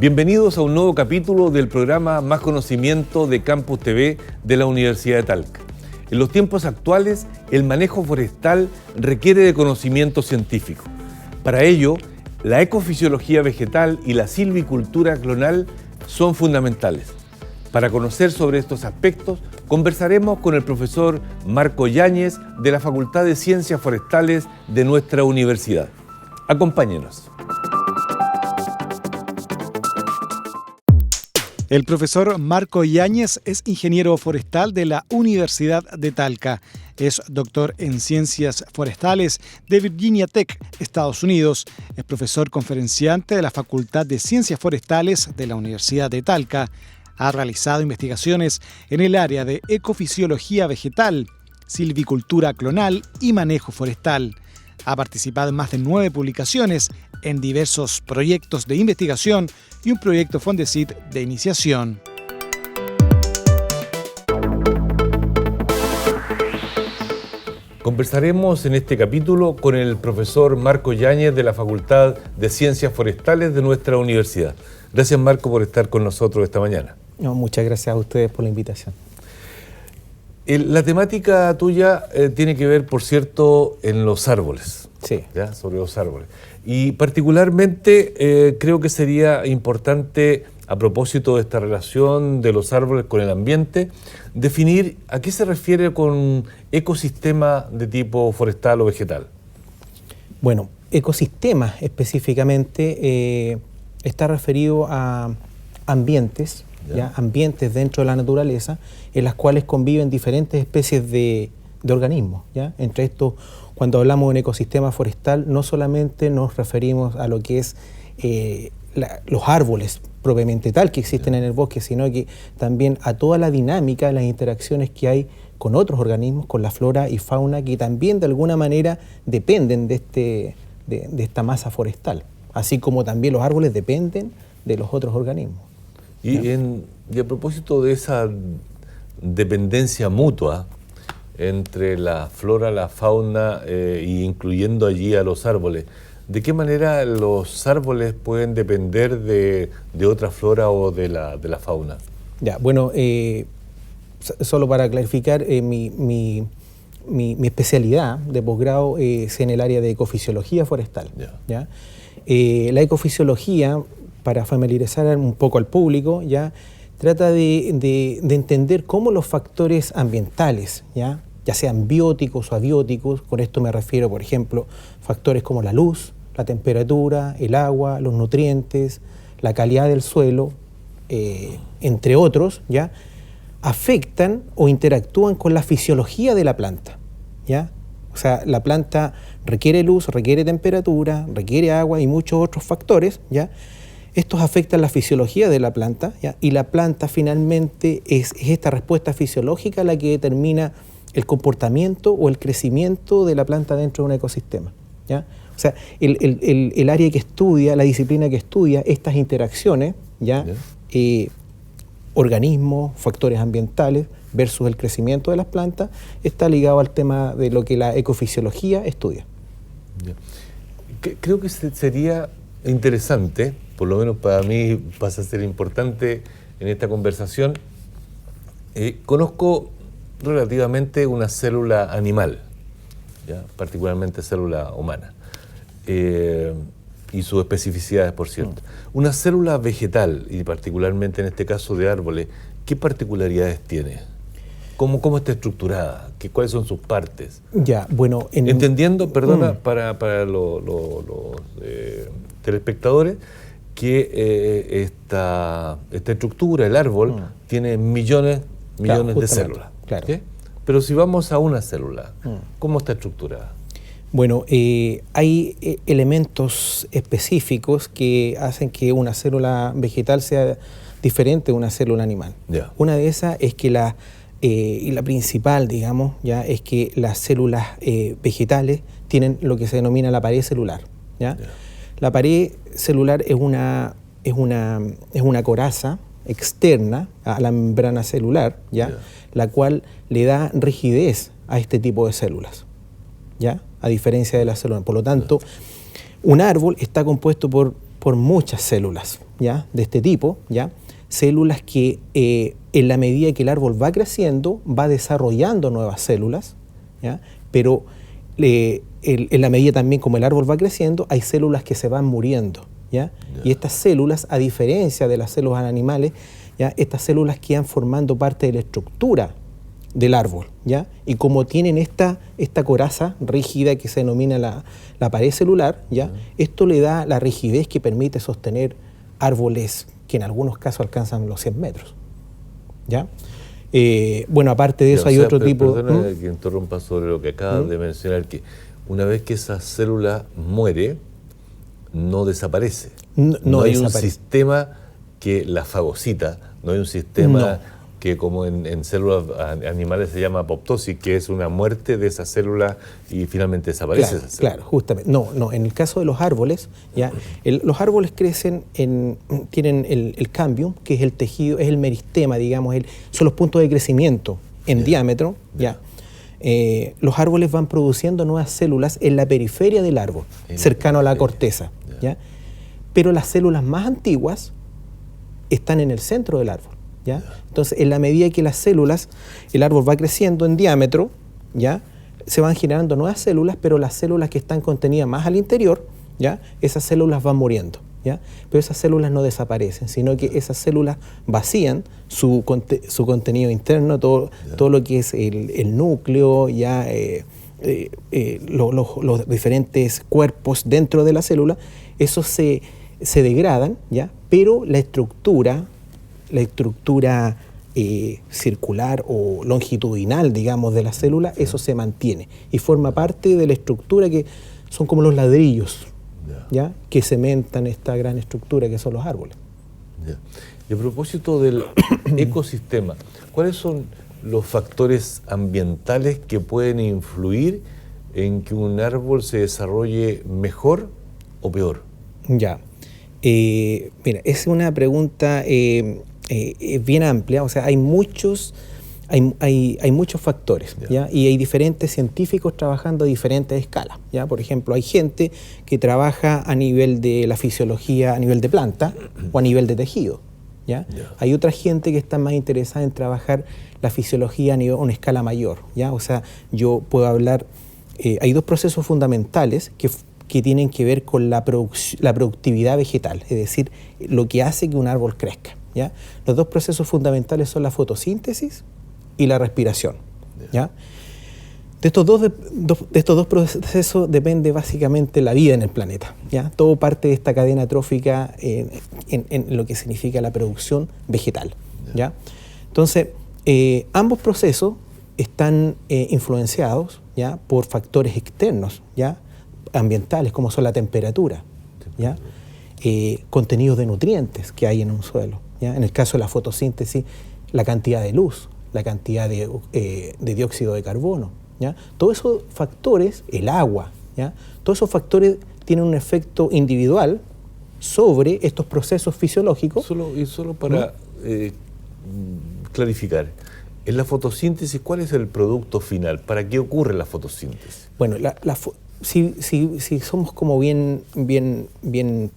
Bienvenidos a un nuevo capítulo del programa Más Conocimiento de Campus TV de la Universidad de Talca. En los tiempos actuales, el manejo forestal requiere de conocimiento científico. Para ello, la ecofisiología vegetal y la silvicultura clonal son fundamentales. Para conocer sobre estos aspectos, conversaremos con el profesor Marco Yáñez de la Facultad de Ciencias Forestales de nuestra universidad. Acompáñenos. El profesor Marco Yáñez es ingeniero forestal de la Universidad de Talca. Es doctor en Ciencias Forestales de Virginia Tech, Estados Unidos. Es profesor conferenciante de la Facultad de Ciencias Forestales de la Universidad de Talca. Ha realizado investigaciones en el área de ecofisiología vegetal, silvicultura clonal y manejo forestal. Ha participado en más de 9 publicaciones en diversos proyectos de investigación y un proyecto Fondesit de iniciación. Conversaremos en este capítulo con el profesor Marco Yáñez de la Facultad de Ciencias Forestales de nuestra universidad. Gracias, Marco, por estar con nosotros esta mañana. No, muchas gracias a ustedes por la invitación. La temática tuya tiene que ver, por cierto, en los árboles. Sí. ¿Ya? Sobre los árboles. Y particularmente creo que sería importante, a propósito de esta relación de los árboles con el ambiente, definir a qué se refiere con ecosistema de tipo forestal o vegetal. Bueno, ecosistemas específicamente está referido a ambientes, ¿ya? Ambientes dentro de la naturaleza en las cuales conviven diferentes especies de organismos, ¿ya? Entre estos, cuando hablamos de un ecosistema forestal, no solamente nos referimos a lo que es los árboles propiamente tal que existen en el bosque, sino que también a toda la dinámica, las interacciones que hay con otros organismos, con la flora y fauna, que también de alguna manera dependen de esta masa forestal, así como también los árboles dependen de los otros organismos. Y a propósito de esa dependencia mutua entre la flora, la fauna, incluyendo allí a los árboles, ¿de qué manera los árboles pueden depender de otra flora o de la fauna? Ya, bueno, solo para clarificar, mi especialidad de posgrado es en el área de ecofisiología forestal. ¿Ya? La ecofisiología, para familiarizar un poco al público, ¿ya? Trata de entender cómo los factores ambientales, ya sean bióticos o abióticos, con esto me refiero, por ejemplo, factores como la luz, la temperatura, el agua, los nutrientes, la calidad del suelo, entre otros, ¿ya? Afectan o interactúan con la fisiología de la planta, ¿ya? O sea, la planta requiere luz, requiere temperatura, requiere agua y muchos otros factores, ¿ya? Estos afectan la fisiología de la planta, ¿ya? Y la planta finalmente es esta respuesta fisiológica la que determina el comportamiento o el crecimiento de la planta dentro de un ecosistema, ¿ya? O sea, el área que estudia, la disciplina que estudia estas interacciones, ¿ya? Organismos, factores ambientales versus el crecimiento de las plantas, está ligado al tema de lo que la ecofisiología estudia. Creo que sería interesante, por lo menos para mí pasa a ser importante en esta conversación. Conozco relativamente una célula animal, ¿ya? Particularmente célula humana, y sus especificidades, por cierto. Una célula vegetal, y particularmente en este caso de árboles, ¿qué particularidades tiene? ¿Cómo está estructurada? ¿Cuáles son sus partes? Ya, bueno, entendiendo, perdona, para los telespectadores, que esta estructura, el árbol, tiene millones de células. Claro. ¿Sí? Pero si vamos a una célula, ¿cómo está estructurada? Bueno, hay elementos específicos que hacen que una célula vegetal sea diferente de una célula animal. Yeah. Una de esas es que y la principal, digamos, ya es que las células vegetales tienen lo que se denomina la pared celular, ¿ya? Yeah. La pared celular es una coraza externa a la membrana celular, ¿ya? Yeah. La cual le da rigidez a este tipo de células, ¿ya? A diferencia de las células. Por lo tanto, un árbol está compuesto por por muchas células, ¿ya? De este tipo, ¿ya? Células que en la medida que el árbol va creciendo, va desarrollando nuevas células, ¿ya? Pero en la medida también como el árbol va creciendo, hay células que se van muriendo, ¿ya? Y estas células, a diferencia de las células animales, ¿ya? Estas células quedan formando parte de la estructura del árbol, ¿ya? Y como tienen esta coraza rígida que se denomina la pared celular, ¿ya? Esto le da la rigidez que permite sostener árboles que en algunos casos alcanzan los 100 metros, ¿ya? Bueno, aparte de eso hay otro tipo... Perdona que interrumpa sobre lo que acabas de mencionar, que una vez que esa célula muere, no desaparece. No hay un sistema que la fagocita, no hay un sistema que como en células animales se llama apoptosis, que es una muerte de esa célula y finalmente desaparece esa célula. Claro, justamente. No, en el caso de los árboles, ¿ya? Los árboles crecen, tienen el cambium, que es el tejido, es el meristema, digamos, son los puntos de crecimiento en diámetro, ¿ya? Los árboles van produciendo nuevas células en la periferia del árbol, cercano a la corteza, ¿ya? Pero las células más antiguas están en el centro del árbol, ¿ya? Entonces, en la medida que las células, el árbol va creciendo en diámetro, ¿ya? Se van generando nuevas células, pero las células que están contenidas más al interior, ¿ya? Esas células van muriendo, ¿ya? Pero esas células no desaparecen, sino que esas células vacían su contenido interno, todo lo que es el núcleo, ¿ya? Los diferentes cuerpos dentro de la célula, esos se degradan, ¿ya? Pero la estructura circular o longitudinal, digamos, de la célula, eso se mantiene y forma parte de la estructura que son como los ladrillos, ¿ya? Que cementan esta gran estructura que son los árboles. Y a propósito del ecosistema, ¿cuáles son los factores ambientales que pueden influir en que un árbol se desarrolle mejor o peor? Ya. Mira, es una pregunta bien amplia, o sea, hay muchos factores, ¿ya? Y hay diferentes científicos trabajando a diferentes escalas, ¿ya? Por ejemplo, hay gente que trabaja a nivel de la fisiología, a nivel de planta o a nivel de tejido, ¿ya? Hay otra gente que está más interesada en trabajar la fisiología a una escala mayor, ¿ya? O sea, yo puedo hablar, hay dos procesos fundamentales que tienen que ver con la productividad vegetal, es decir, lo que hace que un árbol crezca, ¿ya? Los dos procesos fundamentales son la fotosíntesis y la respiración, ¿ya? De estos dos procesos depende básicamente la vida en el planeta, ¿ya? Todo parte de esta cadena trófica en lo que significa la producción vegetal, ¿ya? Entonces, ambos procesos están influenciados, ¿ya? Por factores externos, ¿ya? Ambientales, como son la temperatura, ¿ya? Contenidos de nutrientes que hay en un suelo, ¿ya? En el caso de la fotosíntesis, la cantidad de luz, la cantidad de dióxido de carbono, ¿ya? Todos esos factores, el agua, ¿ya? Todos esos factores tienen un efecto individual sobre estos procesos fisiológicos. Solo para clarificar, en la fotosíntesis, ¿cuál es el producto final? ¿Para qué ocurre la fotosíntesis? Bueno, si somos como bien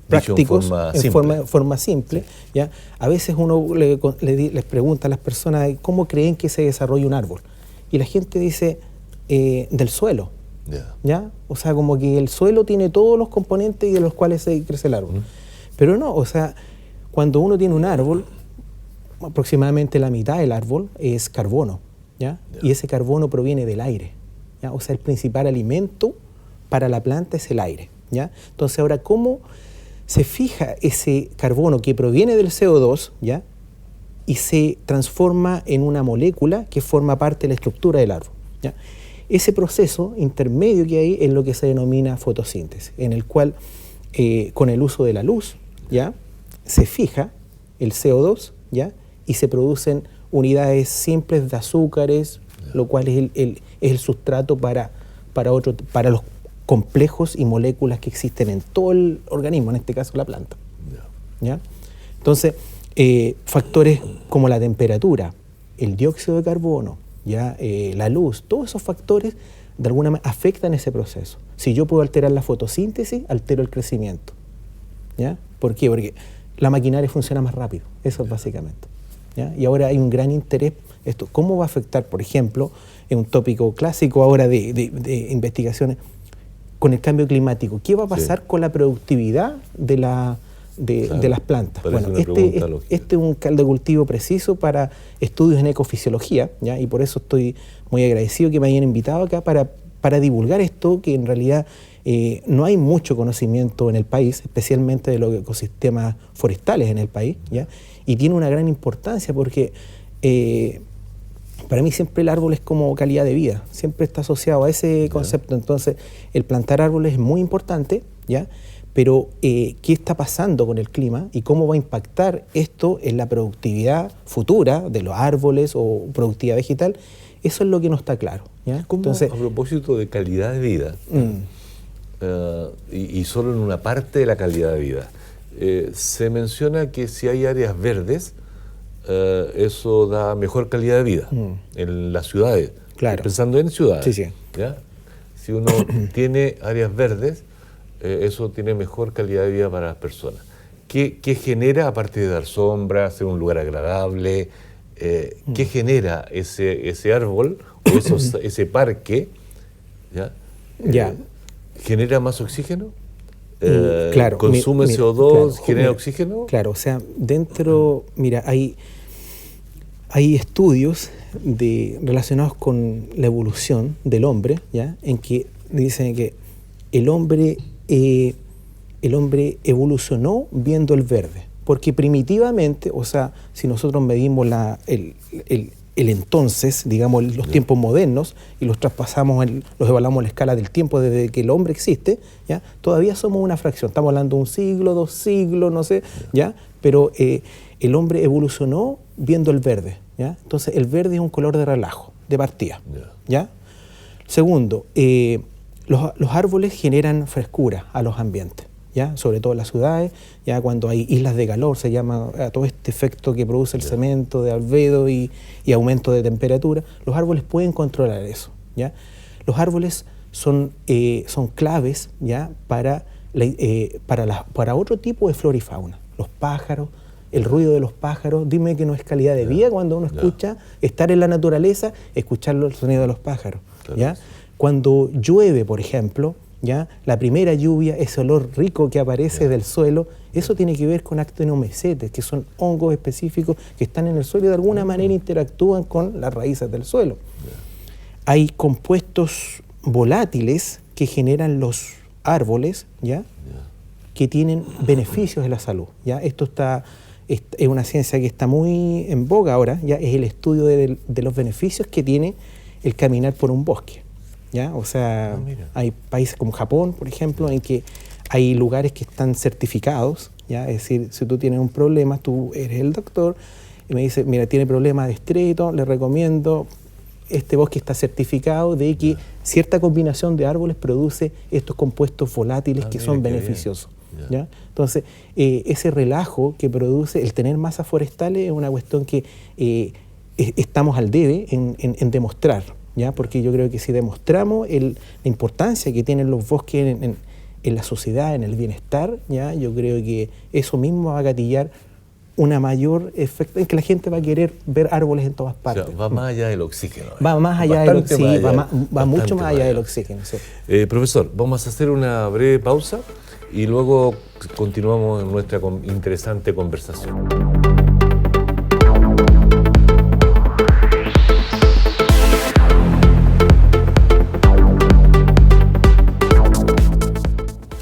prácticos, en forma simple, ¿ya? A veces uno les pregunta a las personas cómo creen que se desarrolla un árbol. Y la gente dice del suelo, ¿ya? O sea, como que el suelo tiene todos los componentes de los cuales se crece el árbol. Pero no, o sea, cuando uno tiene un árbol, aproximadamente la mitad del árbol es carbono, ¿ya? Y ese carbono proviene del aire, ¿ya? O sea, el principal alimento para la planta es el aire, ¿ya? Entonces, ahora, ¿cómo se fija ese carbono que proviene del CO2, ¿ya? Y se transforma en una molécula que forma parte de la estructura del árbol, ¿ya? Ese proceso intermedio que hay es lo que se denomina fotosíntesis, en el cual, con el uso de la luz, ¿ya? Se fija el CO2, ¿ya? Y se producen unidades simples de azúcares, lo cual es el sustrato para los complejos y moléculas que existen en todo el organismo, en este caso la planta, ¿ya? Entonces, factores como la temperatura, el dióxido de carbono, ¿ya? La luz, todos esos factores de alguna manera afectan ese proceso. Si yo puedo alterar la fotosíntesis, altero el crecimiento, ¿ya? ¿Por qué? Porque la maquinaria funciona más rápido, eso es básicamente. ¿Ya? Y ahora hay un gran interés, esto, ¿cómo va a afectar, por ejemplo, en un tópico clásico ahora de investigaciones, con el cambio climático? ¿Qué va a pasar con la productividad de las plantas? Bueno, este es un caldo de cultivo preciso para estudios en ecofisiología, ¿ya? Y por eso estoy muy agradecido que me hayan invitado acá para divulgar esto, que en realidad no hay mucho conocimiento en el país, especialmente de los ecosistemas forestales en el país, ¿ya? Y tiene una gran importancia porque para mí siempre el árbol es como calidad de vida, siempre está asociado a ese concepto. Entonces, el plantar árboles es muy importante, ¿ya? Pero ¿qué está pasando con el clima y cómo va a impactar esto en la productividad futura de los árboles o productividad vegetal? Eso es lo que no está claro, ¿ya? Entonces, a propósito de calidad de vida, y solo en una parte de la calidad de vida, se menciona que si hay áreas verdes, eso da mejor calidad de vida en las ciudades. Claro. Pensando en ciudades. Sí, sí. ¿Ya? Si uno tiene áreas verdes, eso tiene mejor calidad de vida para las personas. ¿Qué genera, aparte de dar sombra, ser un lugar agradable, qué genera ese árbol o ese parque? ¿Ya? ¿Genera más oxígeno? Claro. ¿Consume CO2? Claro, ¿genera oxígeno? Claro, o sea, dentro, mira, hay estudios relacionados con la evolución del hombre, ¿ya? En que dicen que el hombre evolucionó viendo el verde, porque primitivamente, o sea, si nosotros medimos el entonces, digamos, los tiempos modernos y los traspasamos, los evaluamos a la escala del tiempo desde que el hombre existe, ¿ya? Todavía somos una fracción, estamos hablando de 1 siglo, 2 siglos, no sé, ¿ya? Pero el hombre evolucionó viendo el verde, ¿ya? Entonces el verde es un color de relajo, de partida, ¿ya? Segundo, los árboles generan frescura a los ambientes, ¿ya? Sobre todo en las ciudades, ya cuando hay islas de calor, se llama a todo este efecto que produce el cemento de albedo y aumento de temperatura, los árboles pueden controlar eso, ¿ya? Los árboles son claves, ¿ya? para otro tipo de flora y fauna, los pájaros, el ruido de los pájaros. Dime que no es calidad de vida cuando uno escucha, estar en la naturaleza, escuchar el sonido de los pájaros, ¿ya? Cuando llueve, por ejemplo, ¿ya? La primera lluvia, ese olor rico que aparece del suelo, eso tiene que ver con actinomycetes, que son hongos específicos que están en el suelo y de alguna manera interactúan con las raíces del suelo. Hay compuestos volátiles que generan los árboles, ¿ya? Que tienen beneficios en la salud, ¿ya? Esto es una ciencia que está muy en boga ahora, ¿ya? Es el estudio de los beneficios que tiene el caminar por un bosque, ¿ya? O sea, hay países como Japón, por ejemplo, en que hay lugares que están certificados, ¿ya? Es decir, si tú tienes un problema, tú eres el doctor y me dices, mira, tiene problemas de estreito, le recomiendo, este bosque está certificado de que cierta combinación de árboles produce estos compuestos volátiles que son beneficiosos, ¿ya? Entonces, ese relajo que produce el tener masas forestales es una cuestión que estamos al debe en demostrar, ¿ya? Porque yo creo que si demostramos la importancia que tienen los bosques en la sociedad, en el bienestar, ¿ya? Yo creo que eso mismo va a gatillar una mayor efecto en que la gente va a querer ver árboles en todas partes. O sea, va más allá del oxígeno. Va más allá del oxígeno, va mucho más allá del oxígeno. Sí. Profesor, vamos a hacer una breve pausa y luego continuamos en nuestra interesante conversación.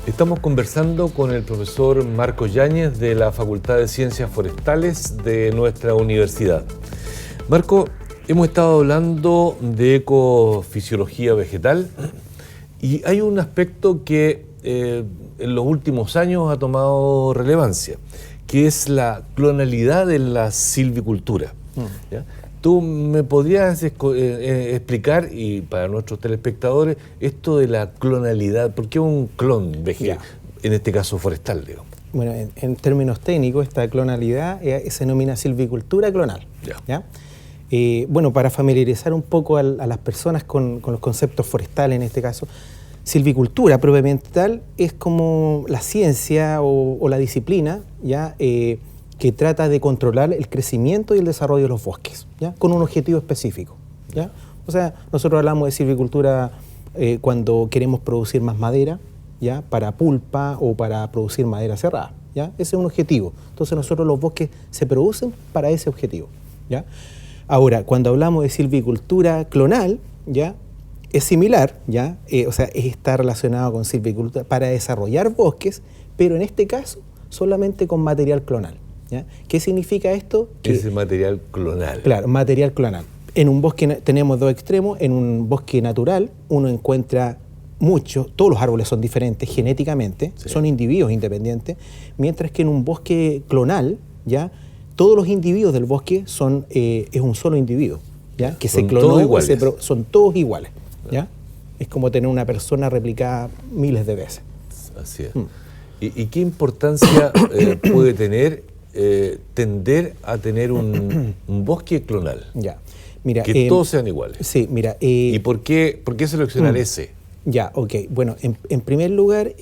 Estamos conversando con el profesor Marco Yáñez de la Facultad de Ciencias Forestales de nuestra universidad. Marco, hemos estado hablando de ecofisiología vegetal y hay un aspecto que en los últimos años ha tomado relevancia, que es la clonalidad en la silvicultura. ¿Ya? ¿Tú me podrías explicar, y para nuestros telespectadores, esto de la clonalidad? ¿Por qué un clon vegetal, en este caso forestal, digamos? Bueno, en términos técnicos, esta clonalidad se denomina silvicultura clonal. ¿Ya? Bueno, para familiarizar un poco a las personas con los conceptos forestales, en este caso, silvicultura propiamente tal es como la ciencia o la disciplina, ¿ya? Que trata de controlar el crecimiento y el desarrollo de los bosques, ¿ya? Con un objetivo específico, ¿ya? O sea, nosotros hablamos de silvicultura cuando queremos producir más madera, ¿ya? Para pulpa o para producir madera cerrada, ¿ya? Ese es un objetivo. Entonces nosotros los bosques se producen para ese objetivo, ¿ya? Ahora, cuando hablamos de silvicultura clonal, ¿ya? Es similar, ¿ya? O sea, está relacionado con silvicultura para desarrollar bosques, pero en este caso solamente con material clonal, ¿ya? ¿Qué significa esto? Ese material clonal. Claro, material clonal. En un bosque tenemos dos extremos. En un bosque natural uno encuentra todos los árboles son diferentes genéticamente, sí, son individuos independientes, mientras que en un bosque clonal, ¿ya? Todos los individuos del bosque es un solo individuo, ¿ya? Que se clonó, son todos iguales, ¿ya? Es como tener una persona replicada miles de veces. Así es. ¿Y qué importancia puede tener tender a tener un bosque clonal? Ya. Mira, que todos sean iguales. Sí, mira. ¿Y por qué seleccionar ese? Ya, ok. Bueno, en primer lugar,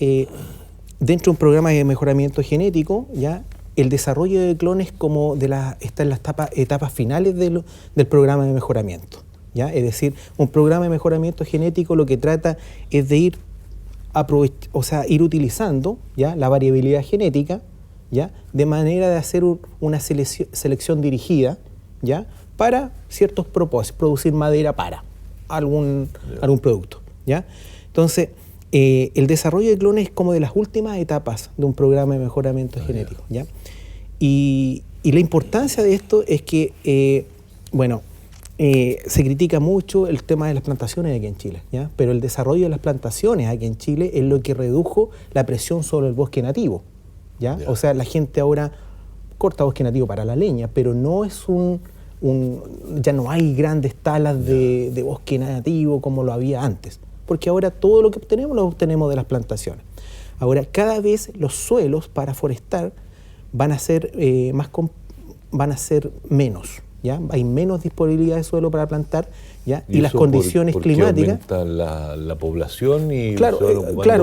dentro de un programa de mejoramiento genético, ya, el desarrollo de clones está en las etapas finales del programa de mejoramiento, ¿ya? Es decir, un programa de mejoramiento genético lo que trata es de ir utilizando, ¿ya? La variabilidad genética, ¿ya? De manera de hacer una selección dirigida, ¿ya? Para ciertos propósitos, producir madera para algún producto, ¿ya? Entonces, el desarrollo de clones es como de las últimas etapas de un programa de mejoramiento genético, ¿ya? Y la importancia de esto es que, se critica mucho el tema de las plantaciones aquí en Chile, ¿ya? Pero el desarrollo de las plantaciones aquí en Chile es lo que redujo la presión sobre el bosque nativo, ¿ya? O sea, la gente ahora corta bosque nativo para la leña, pero no es ya no hay grandes talas de bosque nativo como lo había antes, porque ahora todo lo que obtenemos lo obtenemos de las plantaciones. Ahora, cada vez los suelos para forestar van a ser menos, ¿ya? Hay menos disponibilidad de suelo para plantar, ¿ya? Y las condiciones climáticas aumentan la población y claro,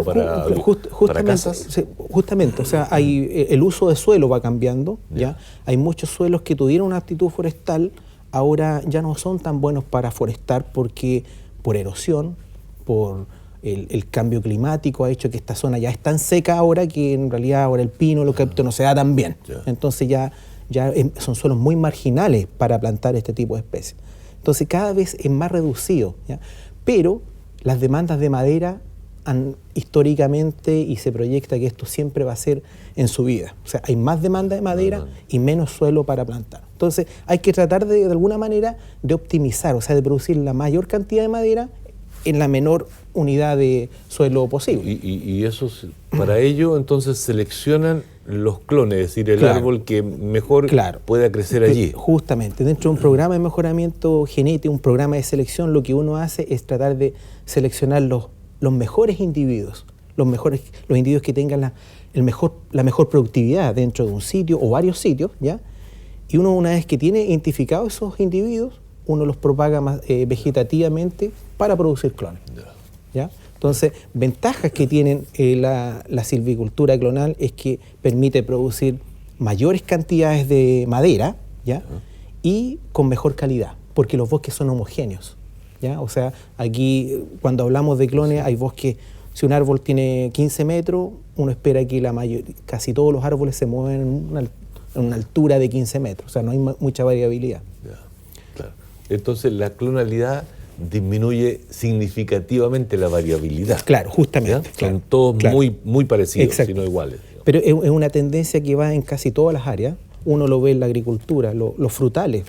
para casas. Sí, justamente, o sea, el uso de suelo va cambiando, ¿ya? Hay muchos suelos que tuvieron una aptitud forestal, ahora ya no son tan buenos para forestar porque por erosión, por el cambio climático ha hecho que esta zona ya es tan seca ahora que en realidad ahora el pino, el eucalipto no se da tan bien. Entonces ya son suelos muy marginales para plantar este tipo de especies. Entonces cada vez es más reducido, ¿ya? Pero las demandas de madera históricamente, y se proyecta que esto siempre va a ser en subida. O sea, hay más demanda de madera y menos suelo para plantar. Entonces hay que tratar de alguna manera de optimizar, o sea, de producir la mayor cantidad de madera en la menor unidad de suelo posible. Y eso, para ello, entonces seleccionan los clones, es decir, el árbol que mejor pueda crecer allí. Justamente, dentro de un programa de mejoramiento genético, un programa de selección, lo que uno hace es tratar de seleccionar los mejores individuos, los individuos que tengan la mejor productividad dentro de un sitio o varios sitios, ¿ya? Y uno, una vez que tiene identificados esos individuos, uno los propaga vegetativamente para producir clones, ¿ya? Entonces, ventajas que tienen la silvicultura clonal es que permite producir mayores cantidades de madera, ¿ya? Y con mejor calidad, porque los bosques son homogéneos, ¿ya? O sea, aquí cuando hablamos de clones hay bosques, si un árbol tiene 15 metros, uno espera que casi todos los árboles se mueven en una altura de 15 metros, o sea, no hay mucha variabilidad. Claro. Entonces, la clonalidad disminuye significativamente la variabilidad. Claro, justamente. Son todos muy parecidos, sino iguales. Digamos. Pero es una tendencia que va en casi todas las áreas. Uno lo ve en la agricultura, los frutales.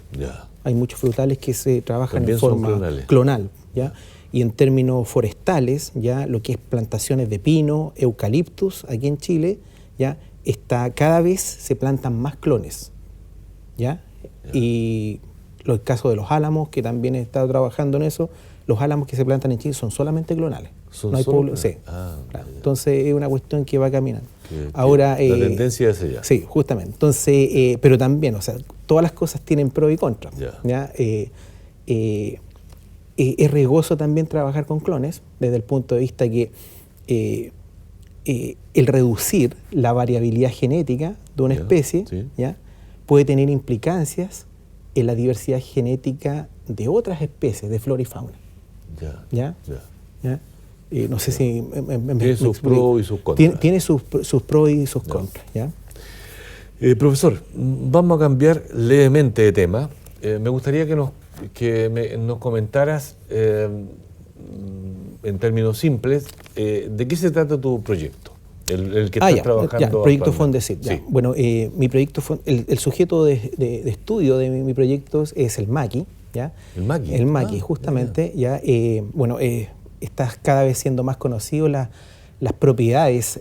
Hay muchos frutales que se trabajan también en forma clonal, ¿ya? Y en términos forestales, ya lo que es plantaciones de pino, eucaliptus, aquí en Chile, ya cada vez se plantan más clones, ¿ya? Y el caso de los álamos, que también he estado trabajando en eso, los álamos que se plantan en Chile son solamente clonales. ¿Son solo? Sí. Claro. Entonces es una cuestión que va caminando. Ahora, la tendencia es ella. Sí, justamente. Entonces, pero también, o sea, todas las cosas tienen pros y contras. ¿Ya? es riesgoso también trabajar con clones, desde el punto de vista que el reducir la variabilidad genética de una especie, sí, ¿ya?, puede tener implicancias en la diversidad genética de otras especies, de flora y fauna. ¿Ya? No sé si tiene sus pros y sus contras. Tiene sus pros y sus contras. ¿Ya? Profesor, vamos a cambiar levemente de tema. Me gustaría que nos comentaras, en términos simples, de qué se trata tu proyecto, el que estás trabajando. El proyecto Fondesit. Sí. Bueno, mi proyecto, el sujeto de estudio de mi proyecto es el maqui. ¿Ya? El maqui. El maqui, justamente. ¿Ya? Está cada vez siendo más conocido las propiedades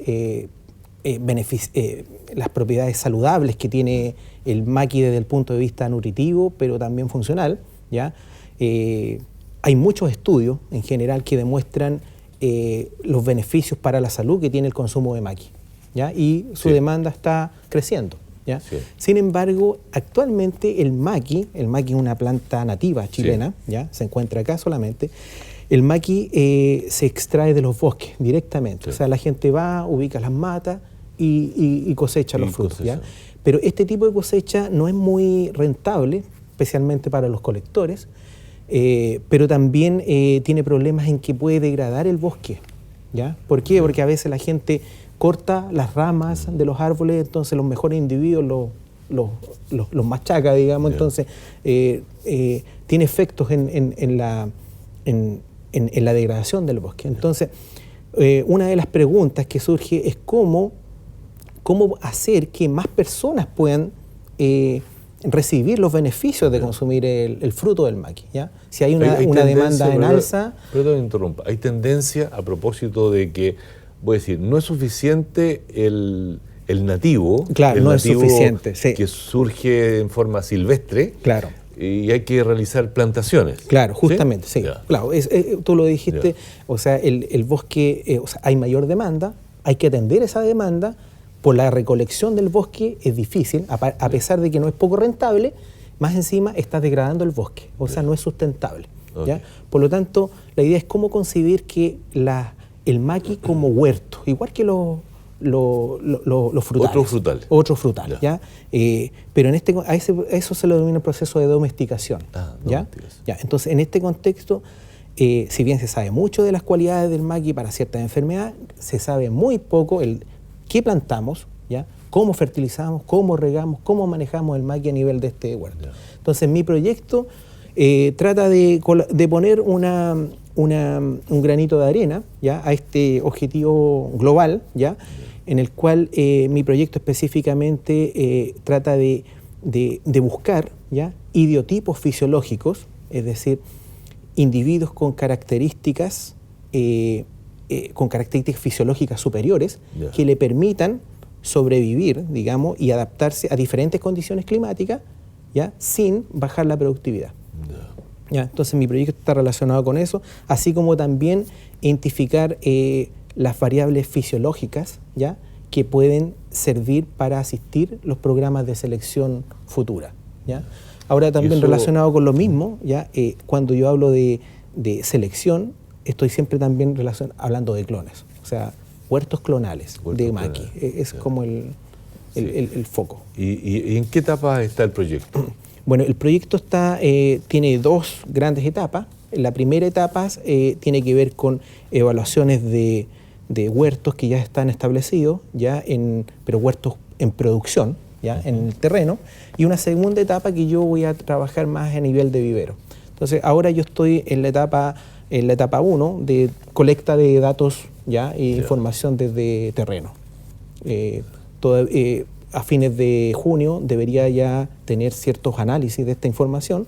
las propiedades saludables que tiene el maqui desde el punto de vista nutritivo, pero también funcional. ¿Ya? Hay muchos estudios en general que demuestran los beneficios para la salud que tiene el consumo de maqui, ¿ya? Y su demanda está creciendo. ¿Ya? Sí. Sin embargo, actualmente el maqui es una planta nativa chilena, ¿ya? Se encuentra acá solamente. El maqui se extrae de los bosques directamente. O sea, la gente va, ubica las matas y cosecha los frutos. ¿Ya? Pero este tipo de cosecha no es muy rentable, especialmente para los colectores, pero también tiene problemas en que puede degradar el bosque. ¿Ya? ¿Por qué? Porque a veces la gente corta las ramas de los árboles, entonces los mejores individuos los machaca, digamos, entonces tiene efectos en la degradación del bosque. Entonces, una de las preguntas que surge es cómo hacer que más personas puedan recibir los beneficios de consumir el fruto del maqui, ¿ya? Si hay una demanda en alza... Perdón, interrumpa. Hay tendencia, a propósito de que, voy a decir, no es suficiente el nativo. Claro, el no nativo es suficiente. Sí. Que surge en forma silvestre. Claro. Y hay que realizar plantaciones. Claro, justamente, sí. Claro, tú lo dijiste, o sea, el bosque, o sea, hay mayor demanda, hay que atender esa demanda. Por la recolección del bosque es difícil, a pesar de que no es poco rentable, más encima estás degradando el bosque, o sea, no es sustentable. ¿Ya? Por lo tanto, la idea es cómo concebir que el maqui como huerto, igual que los frutales. Otro frutal. ¿Ya? Pero a eso se lo denomina el proceso de domesticación. ¿Ya? ¿Ya? Entonces, en este contexto, si bien se sabe mucho de las cualidades del maqui para ciertas enfermedades, se sabe muy poco qué plantamos, ¿ya? Cómo fertilizamos, cómo regamos, cómo manejamos el maqui a nivel de este huerto. Entonces, mi proyecto trata de poner un granito de arena, ¿ya?, a este objetivo global, ¿ya?, en el cual mi proyecto específicamente trata de buscar, ¿ya?, idiotipos fisiológicos, es decir, individuos con características fisiológicas superiores que le permitan sobrevivir, digamos, y adaptarse a diferentes condiciones climáticas, ¿ya?, sin bajar la productividad. ¿Ya? Entonces mi proyecto está relacionado con eso, así como también identificar las variables fisiológicas, ¿ya?, que pueden servir para asistir los programas de selección futura. ¿Ya? Ahora también relacionado con lo mismo, ¿ya?, cuando yo hablo de selección, estoy siempre también hablando de clones, o sea, huertos clonales de maqui. Es como el foco. ¿Y en qué etapa está el proyecto? Bueno, el proyecto tiene dos grandes etapas. La primera etapa tiene que ver con evaluaciones de huertos que ya están establecidos, pero huertos en producción, ¿ya?, en el terreno, y una segunda etapa que yo voy a trabajar más a nivel de vivero. Entonces, ahora yo estoy en la etapa 1 de colecta de datos, ¿ya?, e información desde terreno. A fines de junio debería ya tener ciertos análisis de esta información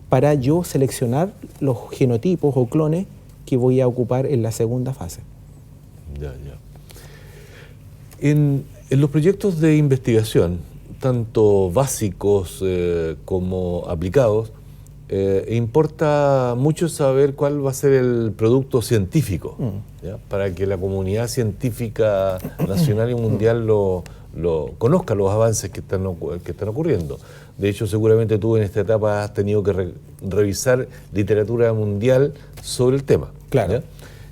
para yo seleccionar los genotipos o clones que voy a ocupar en la segunda fase. En los proyectos de investigación, tanto básicos como aplicados, importa mucho saber cuál va a ser el producto científico, ¿ya? Para que la comunidad científica nacional y mundial lo conozca, los avances que están ocurriendo. De hecho, seguramente tú en esta etapa has tenido que revisar literatura mundial sobre el tema. Claro.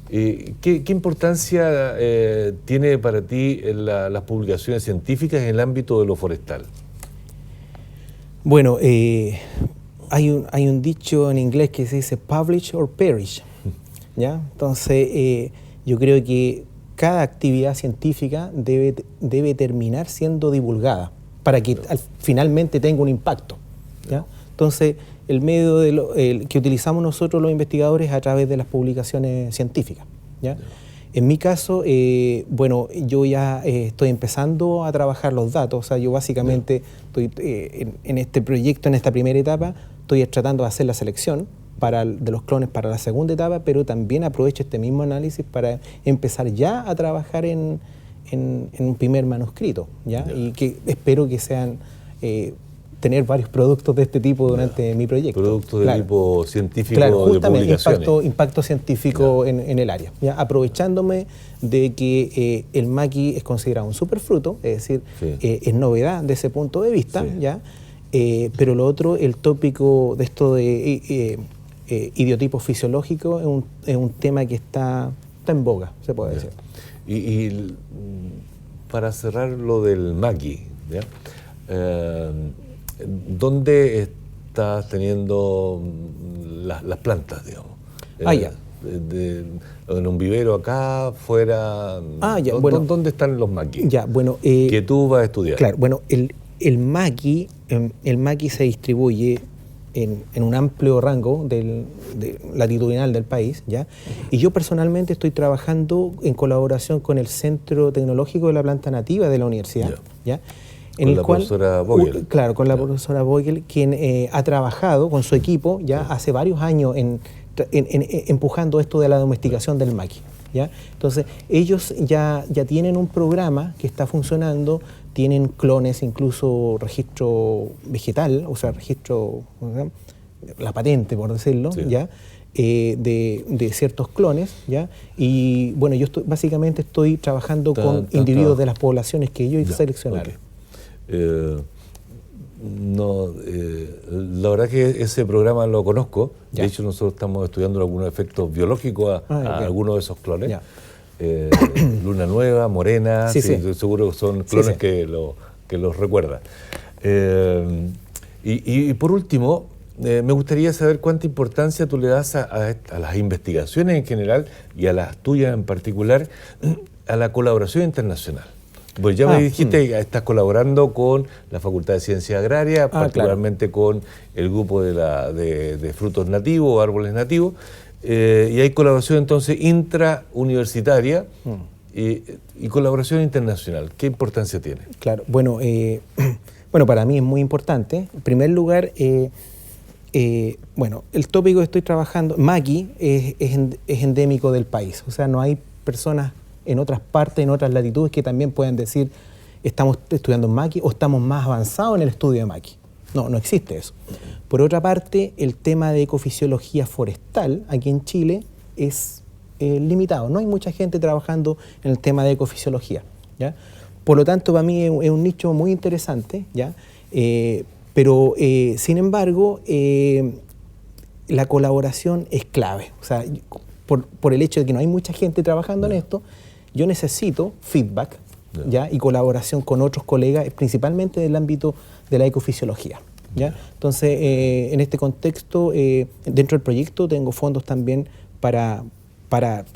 ¿Qué importancia tiene para ti las publicaciones científicas en el ámbito de lo forestal? Bueno, hay un dicho en inglés que se dice publish or perish, ¿ya? Entonces, yo creo que cada actividad científica debe terminar siendo divulgada para que finalmente tenga un impacto, ¿ya? Entonces, el medio que utilizamos nosotros los investigadores es a través de las publicaciones científicas, ¿ya? En mi caso, bueno, yo ya estoy empezando a trabajar los datos, o sea, yo básicamente estoy en este proyecto, en esta primera etapa, estoy tratando de hacer la selección de los clones para la segunda etapa, pero también aprovecho este mismo análisis para empezar ya a trabajar en un primer manuscrito, ¿ya? Y que espero que sean tener varios productos de este tipo durante mi proyecto. Productos de tipo científico, claro, justamente, de publicaciones. impacto científico en el área, ¿ya? Aprovechándome de que el maqui es considerado un superfruto, es decir, es novedad de ese punto de vista, ¿ya? Pero lo otro, el tópico de esto de idiotipo fisiológico es un tema que está en boga, se puede decir. Y para cerrar lo del maqui, ¿ya? ¿Dónde estás teniendo las plantas, digamos? Ya. ¿En un vivero acá, fuera? Ya, bueno. ¿Dónde están los maquis? Ya, bueno. Que tú vas a estudiar. Claro, bueno, el maqui se distribuye en un amplio rango latitudinal del país, ¿ya? Y yo personalmente estoy trabajando en colaboración con el Centro Tecnológico de la Planta Nativa de la universidad, ¿ya? Con la profesora Vogel. Claro, con la profesora Vogel, quien ha trabajado con su equipo ya hace varios años empujando esto de la domesticación del maqui, ¿ya? Entonces, ellos ya tienen un programa que está funcionando, tienen clones, incluso registro vegetal, o sea, registro, la patente, por decirlo, ¿ya? De ciertos clones, ¿ya? Y bueno, yo básicamente estoy trabajando con individuos de las poblaciones que ellos seleccionaron. Okay. La verdad que ese programa lo conozco. De hecho, nosotros estamos estudiando algunos efectos biológicos a algunos de esos clones. Luna Nueva, Morena, seguro que son clones que los recuerdan. Y por último, me gustaría saber cuánta importancia tú le das a las investigaciones en general y a las tuyas en particular, a la colaboración internacional. Pues ya me dijiste que estás colaborando con la Facultad de Ciencias Agrarias, particularmente con el grupo de frutos nativos o árboles nativos, y hay colaboración entonces intrauniversitaria y colaboración internacional. ¿Qué importancia tiene? Claro, bueno, para mí es muy importante. En primer lugar, bueno, el tópico que estoy trabajando, maqui, es endémico del país, o sea, no hay personas en otras partes, en otras latitudes, que también pueden decir estamos estudiando maqui o estamos más avanzados en el estudio de maqui. No existe eso. Por otra parte, el tema de ecofisiología forestal aquí en Chile es limitado. No hay mucha gente trabajando en el tema de ecofisiología, ¿ya? Por lo tanto, para mí es un nicho muy interesante, ¿ya? Pero, sin embargo, la colaboración es clave. O sea, por el hecho de que no hay mucha gente trabajando en esto, yo necesito feedback, ¿ya? Y colaboración con otros colegas, principalmente del ámbito de la ecofisiología, ¿ya? Entonces, en este contexto, dentro del proyecto tengo fondos también para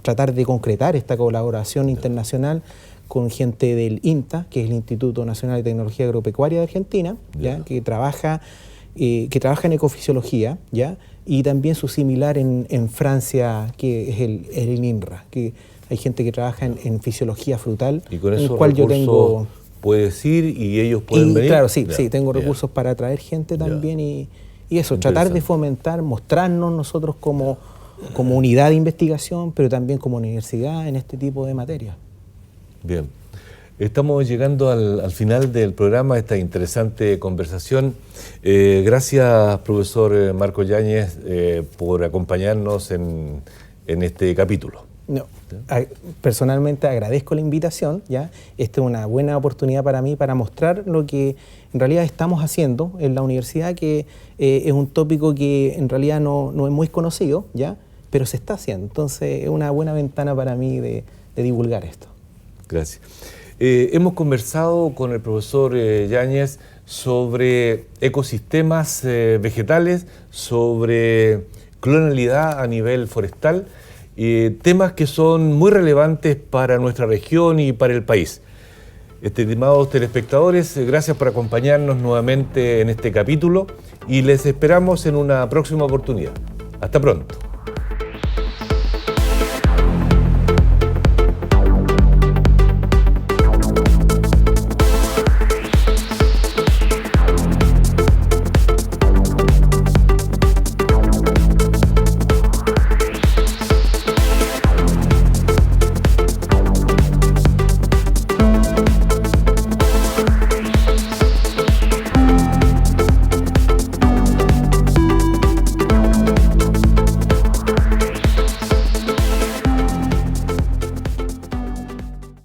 tratar de concretar esta colaboración internacional con gente del INTA, que es el Instituto Nacional de Tecnología Agropecuaria de Argentina, ¿ya? Que trabaja en ecofisiología, ¿ya? Y también su similar en Francia, que es el INRA, que hay gente que trabaja en fisiología frutal. Y con esos recursos puedes ir y ellos pueden venir. Claro, sí, tengo recursos para atraer gente también y eso, tratar de fomentar, mostrarnos nosotros como unidad de investigación, pero también como universidad en este tipo de materias. Bien. Estamos llegando al final del programa, esta interesante conversación. Gracias, profesor Marco Yáñez, por acompañarnos en este capítulo. No, personalmente agradezco la invitación, ¿ya? Esta es una buena oportunidad para mí para mostrar lo que en realidad estamos haciendo en la universidad, que es un tópico que en realidad no es muy conocido, ¿ya? Pero se está haciendo. Entonces es una buena ventana para mí de divulgar esto. Gracias. Hemos conversado con el profesor Yáñez sobre ecosistemas vegetales, sobre clonalidad a nivel forestal, temas que son muy relevantes para nuestra región y para el país. Estimados telespectadores, gracias por acompañarnos nuevamente en este capítulo y les esperamos en una próxima oportunidad. Hasta pronto.